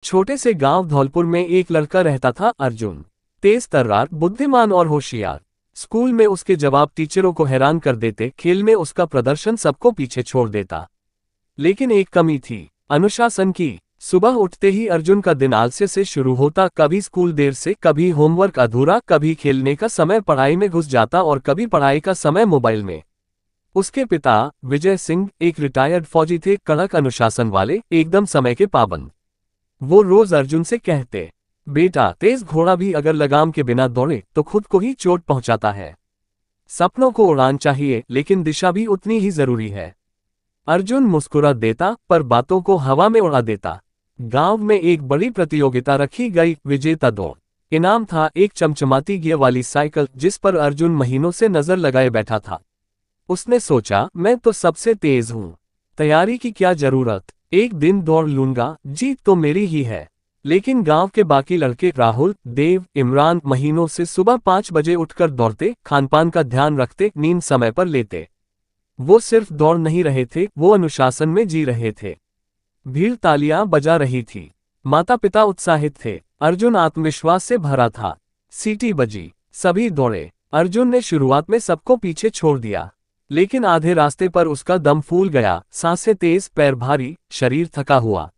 छोटे से गांव धौलपुर में एक लड़का रहता था, अर्जुन। तेज तर्रार, बुद्धिमान और होशियार। स्कूल में उसके जवाब टीचरों को हैरान कर देते, खेल में उसका प्रदर्शन सबको पीछे छोड़ देता। लेकिन एक कमी थी, अनुशासन की। सुबह उठते ही अर्जुन का दिन आलस्य से शुरू होता। कभी स्कूल देर से, कभी होमवर्क अधूरा, कभी खेलने का समय पढ़ाई में घुस जाता और कभी पढ़ाई का समय मोबाइल में। उसके पिता विजय सिंह एक रिटायर्ड फौजी थे, कड़क अनुशासन वाले, एकदम समय के पाबंद। वो रोज अर्जुन से कहते, बेटा, तेज घोड़ा भी अगर लगाम के बिना दौड़े तो खुद को ही चोट पहुंचाता है। सपनों को उड़ान चाहिए, लेकिन दिशा भी उतनी ही जरूरी है। अर्जुन मुस्कुरा देता, पर बातों को हवा में उड़ा देता। गांव में एक बड़ी प्रतियोगिता रखी गई, विजेता दौड़। इनाम था एक चमचमाती गियर वाली साइकिल, जिस पर अर्जुन महीनों से नजर लगाए बैठा था। उसने सोचा, मैं तो सबसे तेज हूं, तैयारी की क्या जरूरत, एक दिन दौड़ लूंगा, जीत तो मेरी ही है। लेकिन गांव के बाकी लड़के राहुल, देव, इमरान महीनों से सुबह 5 बजे उठकर दौड़ते, खानपान का ध्यान रखते, नींद समय पर लेते। वो सिर्फ दौड़ नहीं रहे थे, वो अनुशासन में जी रहे थे। भीड़ तालियां बजा रही थी, माता पिता उत्साहित थे, अर्जुन आत्मविश्वास से भरा था। सीटी बजी, सभी दौड़े। अर्जुन ने शुरुआत में सबको पीछे छोड़ दिया, लेकिन आधे रास्ते पर उसका दम फूल गया, सांसें तेज, पैर भारी, शरीर थका हुआ।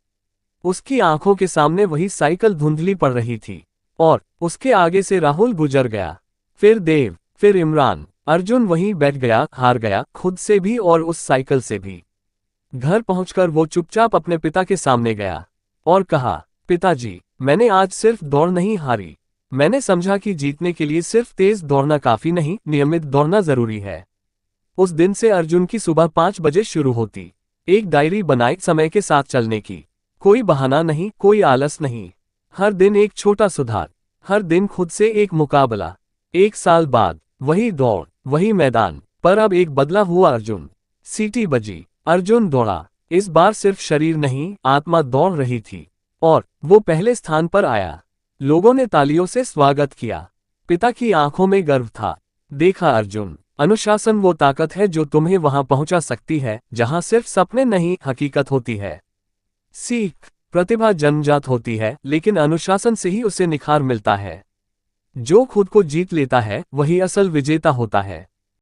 उसकी आंखों के सामने वही साइकिल धुंधली पड़ रही थी, और उसके आगे से राहुल गुजर गया, फिर देव, फिर इमरान। अर्जुन वहीं बैठ गया, हार गया, खुद से भी और उस साइकिल से भी। घर पहुंचकर वो चुपचाप अपने पिता के सामने गया और कहा, पिताजी, मैंने आज सिर्फ दौड़ नहीं हारी, मैंने समझा कि जीतने के लिए सिर्फ तेज दौड़ना काफी नहीं, नियमित दौड़ना जरूरी है। उस दिन से अर्जुन की सुबह 5 बजे शुरू होती। एक डायरी बनाई समय के साथ चलने की, कोई बहाना नहीं, कोई आलस नहीं। हर दिन एक छोटा सुधार, हर दिन खुद से एक मुकाबला। 1 साल बाद वही दौड़, वही मैदान, पर अब एक बदला हुआ अर्जुन। सीटी बजी, अर्जुन दौड़ा। इस बार सिर्फ शरीर नहीं, आत्मा दौड़ रही थी, और वो पहले स्थान पर आया। लोगों ने तालियों से स्वागत किया। पिता की आंखों में गर्व था। देखा अर्जुन, अनुशासन वो ताकत है जो तुम्हें वहां पहुंचा सकती है जहां सिर्फ सपने नहीं, हकीकत होती है। सीख, प्रतिभा जन्मजात होती है, लेकिन अनुशासन से ही उसे निखार मिलता है। जो खुद को जीत लेता है, वही असल विजेता होता है।